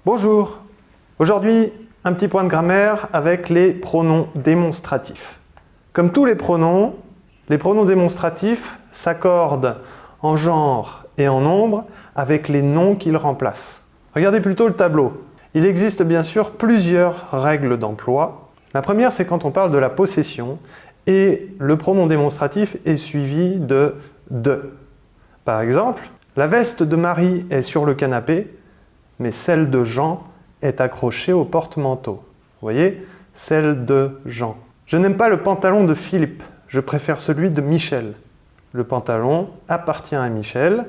Bonjour! Aujourd'hui, un petit point de grammaire avec les pronoms démonstratifs. Comme tous les pronoms démonstratifs s'accordent en genre et en nombre avec les noms qu'ils remplacent. Regardez plutôt le tableau. Il existe bien sûr plusieurs règles d'emploi. La première, c'est quand on parle de la possession et le pronom démonstratif est suivi de « de ». Par exemple, la veste de Marie est sur le canapé, mais celle de Jean est accrochée au porte-manteau. Vous voyez? Celle de Jean. Je n'aime pas le pantalon de Philippe, je préfère celui de Michel. Le pantalon appartient à Michel,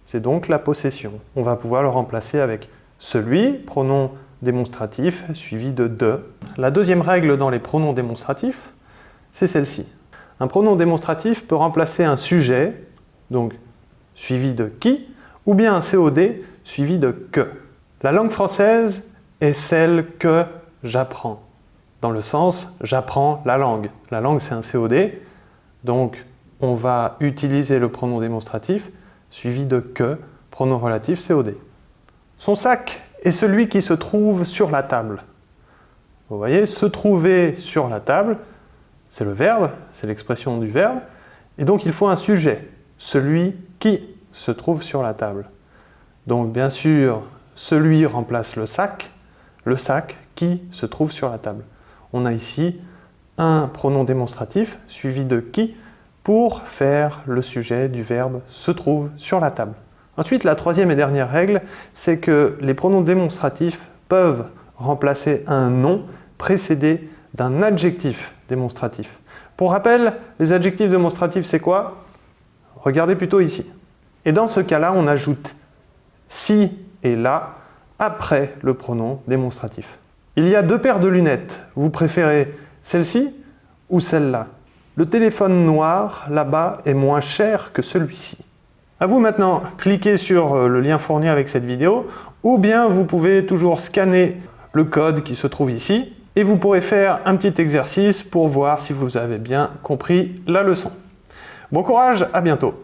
c'est donc la possession. On va pouvoir le remplacer avec celui, pronom démonstratif, suivi de « de ». La deuxième règle dans les pronoms démonstratifs, c'est celle-ci. Un pronom démonstratif peut remplacer un sujet, donc suivi de « qui », ou bien un COD suivi de « que ». La langue française est celle que j'apprends, dans le sens « j'apprends la langue ». La langue, c'est un COD, donc on va utiliser le pronom démonstratif suivi de « que », pronom relatif COD. Son sac est celui qui se trouve sur la table. Vous voyez, se trouver sur la table, c'est le verbe, c'est l'expression du verbe, et donc il faut un sujet, celui qui se trouve sur la table. Donc bien sûr, celui remplace le sac qui se trouve sur la table. On a ici un pronom démonstratif suivi de qui pour faire le sujet du verbe se trouve sur la table. Ensuite, la troisième et dernière règle, c'est que les pronoms démonstratifs peuvent remplacer un nom précédé d'un adjectif démonstratif. Pour rappel, les adjectifs démonstratifs, c'est quoi? Regardez plutôt ici. Et dans ce cas-là, on ajoute si et là après le pronom démonstratif. Il y a deux paires de lunettes. Vous préférez celle-ci ou celle-là? Le téléphone noir, là-bas, est moins cher que celui-ci. À vous maintenant, cliquez sur le lien fourni avec cette vidéo, ou bien vous pouvez toujours scanner le code qui se trouve ici, et vous pourrez faire un petit exercice pour voir si vous avez bien compris la leçon. Bon courage, à bientôt!